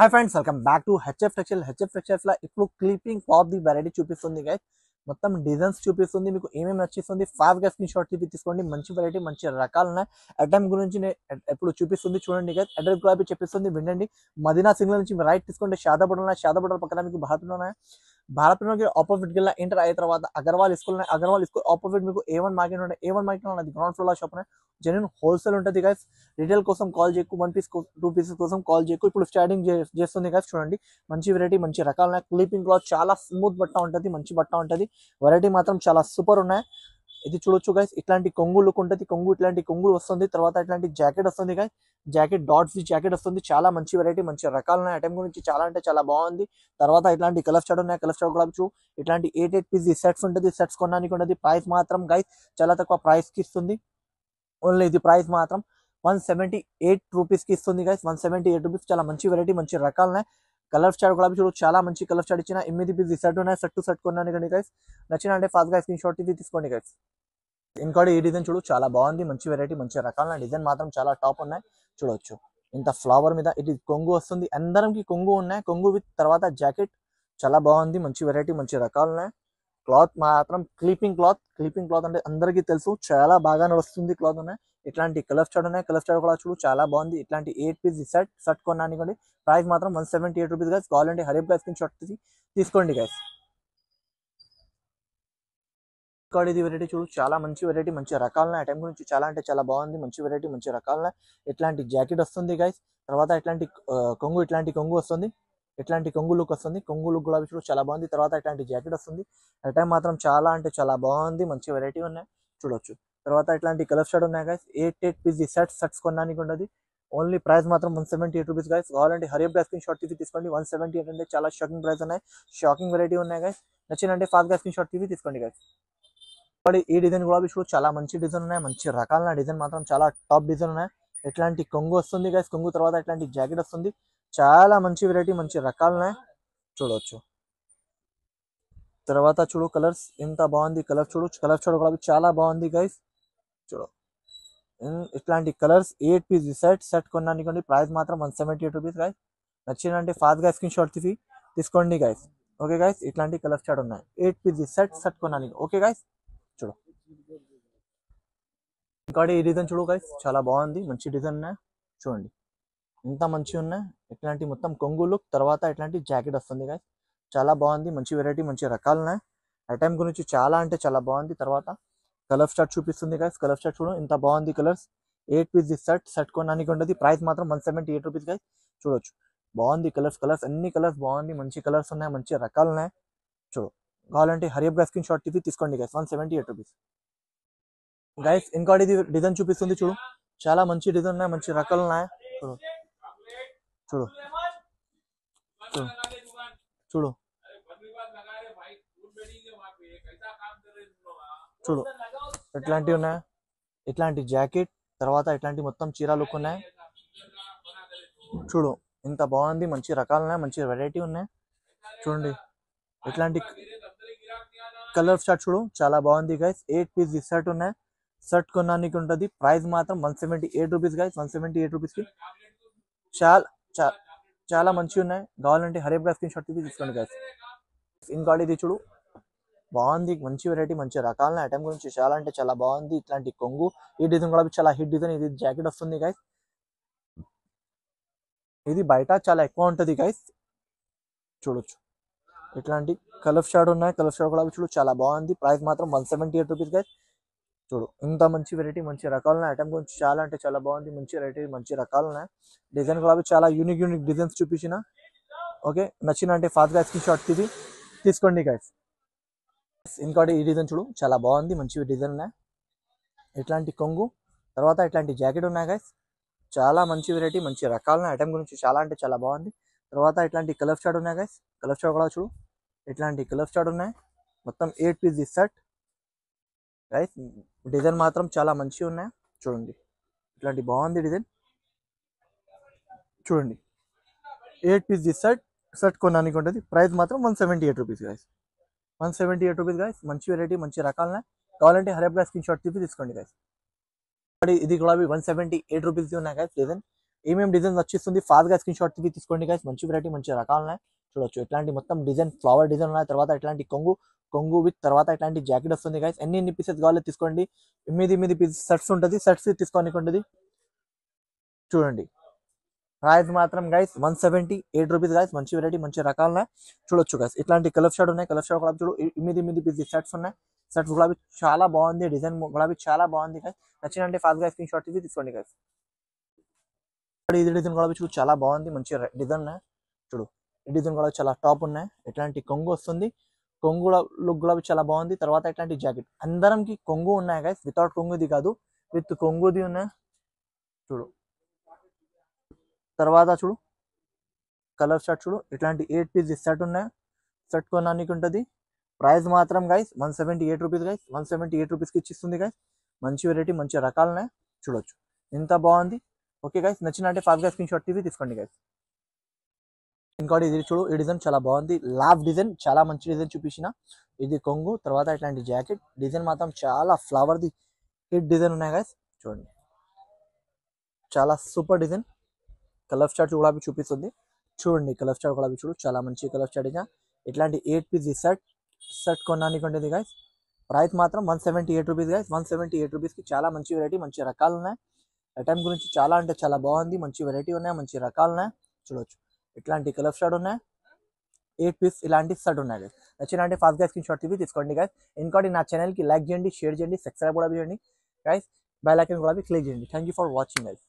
Hi friends, welcome back to HF textile. HF textiles లో ఇప్పుడు clipping cloth the variety చూపిస్తుంది guys. మొత్తం designs చూపిస్తుంది, మీకు ఏమేమి నచ్చిస్తుంది. 5 స్క్రీన్ షాట్ తీసుకోండి. మంచి వెరైటీ, మంచి రకాలు ఉన్నాయి. ఐటమ్ గురించి ఎప్పుడు చూపిస్తుంది చూడండి గైస్. అడ్రస్ కూడా చెప్పిస్తుంది, వినండి. మదీనా సిగ్నల్ నుంచి రైట్ తీసుకోండి. షాదాపూర్ ఉన్నాయి, షాదాపూర్ పక్కన మీకు భారత్ ఉన్నాయి. భారత్ ఆపోజిట్ గిల్ల ఎంటర్ అయిన తర్వాత అగర్వాల్ స్కూల్ ఉన్నాయి. అగర్వాల్ స్కూల్ ఆపోజిట్ మీకు A1 మార్కెట్ ఉంటాయి. A1 మార్కెట్ ఉన్నది గ్రౌండ్ ఫ్లోర్ షాప్ ఉన్నాయి. జెన్యూన్ హోల్సేల్ ఉంటుంది గైస్. రిటైల్ కోసం కాల్ చేయకు, 1 పీస్ 2 పీసెస్ కోసం కాల్ చేయకు. ఇప్పుడు స్టార్టింగ్ చేస్తుంది గైస్. చూడండి, మంచి వెరైటీ, మంచి రకాలు ఉన్నాయి. క్లీపింగ్ క్లాత్ చాలా స్మూత్ బట్ట ఉంటుంది, మంచి బట్ట ఉంటుంది. వెరైటీ మాత్రం చాలా సూపర్ ఉన్నాయి. ఇది చూడొచ్చు గైస్. ఇట్లాంటి కొంగు లుక్ ఉంటుంది. కొంగు ఇట్లాంటి కొంగులు వస్తుంది. తర్వాత ఇట్లాంటి జాకెట్ వస్తుంది గైస్. జాకెట్ డాట్స్ జాకెట్ వస్తుంది. చాలా మంచి వెరైటీ, మంచి రకాలు ఉన్నాయి. ఐటమ్ గురించి చాలా అంటే చాలా బాగుంది. తర్వాత ఇట్లాంటి కలర్ స్టార్ట్ ఉన్నాయి. కలర్ స్టార్ట్ కూడా ఇట్లాంటి 8 పీస్ సెట్స్ ఉంటుంది. సెట్స్ కొనడానికి ఉంటుంది. ప్రైస్ మాత్రం గైస్ చాలా తక్కువ ప్రైస్ కి ఇస్తుంది. ఓన్లీ ఇది ప్రైస్ మాత్రం 178 రూపీస్ కి ఇస్తుంది గైస్. 178 రూపీస్. చాలా మంచి వెరైటీ, మంచి రకాలు ఉన్నాయి. కలర్ స్టార్ట్ కూడా చూడు, చాలా మంచి కలర్ స్టార్ట్ ఇచ్చిన 8 పీస్ సెట్ ఉన్నాయి. సెట్ టు సెట్ కొనడానికి గైస్. నచ్చిన అంటే ఫాస్ట్ గా స్క్రీన్ షాట్ తీసుకోండి గైస్. ఇంకోటి ఈ డిజైన్ చూడు, చాలా బాగుంది. మంచి వెరైటీ, మంచి రకాల డిజైన్ మాత్రం చాలా టాప్ ఉన్నాయి. చూడొచ్చు, ఇంత ఫ్లవర్ మీద ఇది కొంగు వస్తుంది. అందరికి కొంగు ఉన్నాయి. కొంగు విత్ తర్వాత జాకెట్ చాలా బాగుంది. మంచి వెరైటీ, మంచి రకాలు ఉన్నాయి. క్లాత్ మాత్రం క్లీపింగ్ క్లాత్ అంటే అందరికీ తెలుసు, చాలా బాగా నడుస్తుంది క్లాత్ ఉన్నాయి. ఇట్లాంటి కలర్ స్టార్ట్ ఉన్నాయి. కలర్ స్టార్ట్ కూడా చూడు, చాలా బాగుంది. ఇట్లాంటి 8 పీస్ సెట్ కొనడానికి ప్రైస్ మాత్రం 178 రూపీస్ గైస్. కావాలంటే హరీ ప్రైస్ స్క్రీన్ షాట్ తీసుకోండి గైస్. ఇది వెరైటీ చూడు, చాలా మంచి వెరైటీ, మంచి రకాల ఐటమ్ గురించి చాలా అంటే చాలా బాగుంది. మంచి వెరైటీ, మంచి రకాల ఇట్లాంటి జాకెట్ వస్తుంది గైస్. తర్వాత ఇట్లాంటి కొంగు వస్తుంది. ఇట్లాంటి కొంగు లుక్ వస్తుంది. కొంగు లుక్ కూడా చూడు, చాలా బాగుంది. తర్వాత ఇట్లాంటి జాకెట్ వస్తుంది. ఐటమ్ మాత్రం చాలా అంటే చాలా బాగుంది. మంచి వెరైటీ ఉన్నాయి, చూడొచ్చు. తర్వాత ఇట్లాంటి కలర్ షాట్ ఉన్నాయి గైస్. 8 పీస్ సెట్స్ కొనడానికి ఉండదు. ఓన్లీ ప్రైస్ మాత్రం 178 రూపీస్ గైస్. కావాలంటే హరీ ప్రైస్ స్క్రీన్ షాట్ తీసుకోండి. 178 అంటే చాలా షాకింగ్ ప్రైస్ ఉన్నాయి. షాకింగ్ వెరైటీ ఉన్నాయి గైస్. నచ్చిందంటే ఫాస్ట్ గా స్క్రీన్ షాట్ తీసుకోండి గైస్. ఈ డిజైన్ కూడా చూడు, చాలా మంచి డిజైన్ ఉన్నాయి. మంచి రకాల డిజైన్ మాత్రం చాలా టాప్ డిజైన్ ఉన్నాయి. ఇట్లాంటి కొంగు వస్తుంది గైస్. కొంగు తర్వాత ఇట్లాంటి జాకెట్ వస్తుంది. చాలా మంచి వెరైటీ, మంచి రకాలు ఉన్నాయి, చూడవచ్చు. తర్వాత చూడు, కలర్స్ ఎంత బాగుంది. కలర్ చూడు, కలర్ కూడా చాలా బాగుంది గైస్. చూడు, ఇట్లాంటి కలర్స్ 8 పీస్ సెట్ కొనడానికి ప్రైస్ మాత్రం 178 రూపీస్ గైస్. నచ్చిందంటే ఫాస్ట్ గా స్క్రీన్ షాట్ తీసుకోండి గైస్. ఓకే గైస్, ఇట్లాంటి కలర్ స్టార్ట్ ఉన్నాయి. 8 పీస్ సెట్ కొనడానికి. ఓకే గైస్, చూడు. ఇంకా ఈ డిజైన్ చూడు గైస్, చాలా బాగుంది. మంచి డిజైన్ ఉన్నాయి, చూడండి ఎంత మంచి ఉన్నాయి. ఇట్లాంటి మొత్తం కొంగు లుక్ తర్వాత ఇట్లాంటి జాకెట్ వస్తుంది గైస్. చాలా బాగుంది. మంచి వెరైటీ, మంచి రకాలు ఉన్నాయి. ఐటమ్ గురించి చాలా అంటే చాలా బాగుంది. తర్వాత కలర్ స్టార్ట్ చూపిస్తుంది గైస్. కలర్ స్టార్ట్ చూడు, ఇంత బాగుంది. కలర్స్ 8 పీస్ సెట్ కొనడానికి ఉంటుంది. ప్రైస్ మాత్రం 178 రూపీస్ గైస్. చూడొచ్చు, బాగుంది. కలర్స్ అన్ని కలర్స్ బాగుంది. మంచి కలర్స్ ఉన్నాయి, మంచి రకాలు ఉన్నాయి. చూడు, కావాలంటే హరియబ్గా స్క్రీన్ షాట్ తీసుకోండి గైస్. 178 rupees guys. ఇంకోటి ఇది డిజైన్ చూపిస్తుంది చూడు, చాలా మంచి డిజైన్ ఉన్నాయి, మంచి రకాలు ఉన్నాయి. చూడు చూడు చూడు చూడు చూడు, ఇట్లాంటివి ఉన్నాయి. ఇట్లాంటి జాకెట్ తర్వాత ఇట్లాంటి మొత్తం చీర లుక్ ఉన్నాయి. చూడు, ఇంత బాగుంది. మంచి రకాలు ఉన్నాయి, మంచి వెరైటీ ఉన్నాయి. చూడండి, ఇట్లాంటి కలర్ స్టార్ట్ చూడు, చాలా బాగుంది గైస్. 8 పీస్ సెట్ ఉన్నాయి. సెట్ కొనడానికి ఉంటుంది. ప్రైస్ మాత్రం 178 రూపీస్ గైస్. 178 రూపీస్ కి చాలా చాలా మంచిగా ఉన్నాయి. కావాలంటే హరీబ్గా స్క్రీన్ షాట్ తీసుకోండి గైస్. ఇంకోటి ఇది చూడు, బాగుంది. మంచి వెరైటీ, మంచి రకాల ఐటమ్ గురించి చాలా అంటే చాలా బాగుంది. ఇట్లాంటి కొంగు, ఈ డిజైన్ కూడా చాలా హిట్ డిజైన్. ఇది జాకెట్ వస్తుంది గైస్. ఇది బయట చాలా ఎక్కువ ఉంటుంది గైస్, చూడొచ్చు. ఇట్లాంటి కలర్ షాట్ ఉన్నాయి. కలర్ షాట్ కూడా చూడు, చాలా బాగుంది. ప్రైస్ మాత్రం 178 రూపీస్ గైస్. చూడు, ఇంత మంచి వెరైటీ, మంచి రకాల ఐటమ్ గురించి చాలా అంటే చాలా బాగుంది. మంచి వెరైటీ, మంచి రకాలు ఉన్నాయి. డిజైన్ కూడా చాలా యూనిక్ డిజైన్స్ చూపించిన. ఓకే, నచ్చిన అంటే ఫాస్ట్ గా స్క్రీన్ షాట్ తీసుకోండి గైస్. ఇంకోటి ఈ డిజైన్ చూడు, చాలా బాగుంది. మంచి డిజైన్ ఉన్నాయి. ఇట్లాంటి కొంగు తర్వాత ఇట్లాంటి జాకెట్ ఉన్నాయి గైస్. చాలా మంచి వెరైటీ, మంచి రకాల ఐటమ్ గురించి చాలా అంటే చాలా బాగుంది. తర్వాత ఇట్లాంటి కలర్ స్టార్ట్ ఉన్నాయి గైస్. కలర్ స్టార్ట్ కూడా చూడు, ఇట్లాంటి కలర్ స్టార్ట్ ఉన్నాయి. మొత్తం 8 పీస్ సెట్ గైస్. డిజైన్ మాత్రం చాలా మంచిగా ఉన్నాయి. చూడండి, ఇట్లాంటి బాగుంది డిజైన్. చూడండి, 8 పీస్ సెట్ కొనడానికి ఉంటుంది. ప్రైస్ మాత్రం 178 రూపీస్ గైస్. 178 rupees guys. మంచి వెరైటీ, మంచి రకాలనే. కావాలంటే హరీబ్గా స్క్రీన్ షాట్ తీసుకోండి గైస్. ఇది కూడా 178 రూపీస్ ఉన్నాయి గైస్ డిజైన్. ఏమేమి డిజైన్స్ వచ్చిస్తుంది ఫాస్ట్ గా స్క్రీన్ షాట్ తీసుకోండి గైస్. మంచి వెరైటీ మంచి రకాలు ఉన్నాయి చూడొచ్చు. ఇట్లాంటి మొత్తం డిజైన్ ఫ్లవర్ డిజైన్ ఉన్నాయి. తర్వాత ఇట్లాంటి కొంగు విత్ తర్వాత ఇట్లాంటి జాకెట్ వస్తుంది గైస్. ఎన్ని పీసెస్ కావాలో తీసుకోండి. 8 పీసెస్ సెట్స్ ఉంటుంది. సెట్స్ తీసుకోనికి చూడండి. ప్రైస్ మాత్రం గైస్ 178 రూపీస్ గైస్. మంచి వెరైటీ మంచి రకాలు ఉన్నాయి చూడొచ్చు గైస్. ఇట్లాంటి కలర్ షాట్ ఉన్నాయి. కలర్ షాట్ కూడా చూడు 8 పీసెస్ సెట్స్ ఉన్నాయి. సెట్స్ గులాబీ చాలా బాగుంది. డిజైన్ గులాబీ చాలా బాగుంది గైస్. నచ్చినంటే ఫాస్ట్ గా స్క్రీన్ షాట్ తీసుకోండి గైస్. ఇది డిజైన్ గులాబీ చూడు చాలా బాగుంది. మంచి డిజైన్ చూడు. ఈ డిజైన్ కూడా చాలా టాప్ ఉన్నాయి. ఇట్లాంటి కొంగు వస్తుంది. కొంగు లుక్ గులాబీ చాలా బాగుంది. తర్వాత ఇట్లాంటి జాకెట్ అందరంకి కొంగు ఉన్నాయి గైస్. వితౌట్ కొంగుది కాదు, విత్ కొంగుది ఉన్నాయి చూడు. తర్వాత చూడు కలర్ షర్ట్ చూడు. ఇట్లాంటి 8 పీస్ సెట్ ఉన్నాయి. సెట్ కొనడానికి ఉంటుంది. ప్రైస్ మాత్రం గైస్ 178 రూపీస్ గైస్. 178 రూపీస్కి ఇచ్చిస్తుంది గైస్. మంచి వెరైటీ మంచి రకాలున్నాయి చూడొచ్చు. ఎంత బాగుంది. ఓకే గైస్, నచ్చినట్టే ఫాస్ట్ గా స్క్రీన్ షాట్ తీసుకోండి గైస్. ఇంకోటి ఇది చూడు. ఈ డిజైన్ చాలా బాగుంది. లావ్ డిజైన్ చాలా మంచి డిజైన్ చూపించిన. ఇది కొంగు తర్వాత ఇట్లాంటి జాకెట్ డిజైన్ మాత్రం చాలా ఫ్లవర్ది హిట్ డిజైన్ ఉన్నాయి గైస్. చూడండి చాలా సూపర్ డిజైన్. కలర్ చార్ట్ కూడా చూపిస్తుంది చూడండి. కలర్ చార్ట్ కూడా చూడు చాలా మంచి కలర్ చార్ట్. ఇట్లాంటి 8 పీస్ సెట్ కొనడానికి ఉంటుంది గైస్. ప్రైస్ మాత్రం 178 రూపీస్ గైస్. 178 రూపీస్కి చాలా మంచి వెరైటీ మంచి రకాలు ఉన్నాయి. ఐటమ్ గురించి చాలా అంటే చాలా బాగుంది. మంచి వెరైటీ ఉన్నాయి. మంచి రకాలు ఉన్నాయి చూడొచ్చు. ఇట్లాంటి కలర్ షాట్ ఉన్నాయి. 8 పీస్ ఇలాంటి సెట్ ఉన్నాయి గైస్. నచ్చినంటే ఫాస్ట్ గా స్క్రీన్ షాట్ తీసుకోండి గైస్. ఇంకోటి నా ఛానల్ కి లైక్ చేయండి, షేర్ చేయండి, సబ్స్క్రైబ్ కూడా చేయండి గైస్. బెల్ ఐకాన్ కూడా క్లిక్ చేయండి. Thank you for watching guys.